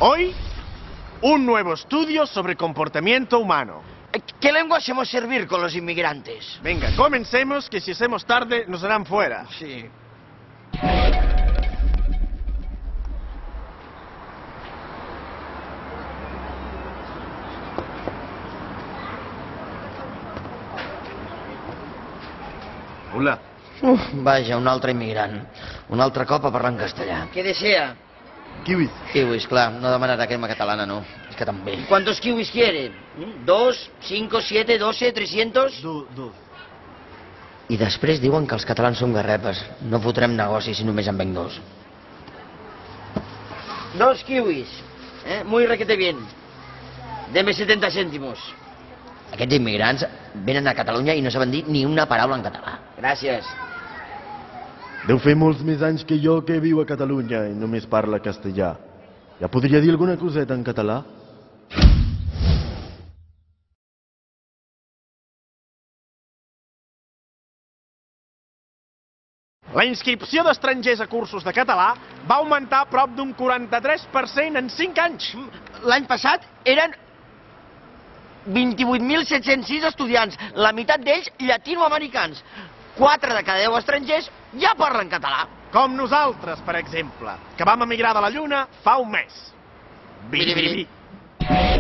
Hoy, un nuevo estudio sobre comportamiento humano. ¿Qué lengua hacemos servir con los inmigrantes? Venga, comencemos, que si hacemos tarde nos harán fuera. Sí. Hola. Vaja, un altre immigrant. Un altre cop a parlar en castellà. ¿Qué desea? Kiwis. Kiwis, clar, no demanarà crema catalana, no. És que també. ¿Cuántos kiwis quieren? ¿2, 5, 7, 12, 300? Dos. I després diuen que els catalans som garrepes. No fotrem negoci si només en venc dos. 2 kiwis. Muy requete bien. Deme 70 céntimos. Aquests immigrants venen a Catalunya i no saben dir ni una paraula en català. Gracias. Deu fer molts més anys que jo que viu a Catalunya i només parla castellà. Ja podria dir alguna coseta en català? La inscripció d'estrangers a cursos de català va augmentar a prop d'un 43% en 5 anys. L'any passat eren 28.706 estudiants, la meitat d'ells llatinoamericans. 4 de cada 10 estrangers ja parlen català. Com nosaltres, per exemple, que vam emigrar de la Lluna fa un mes. Biri, biri. Biri.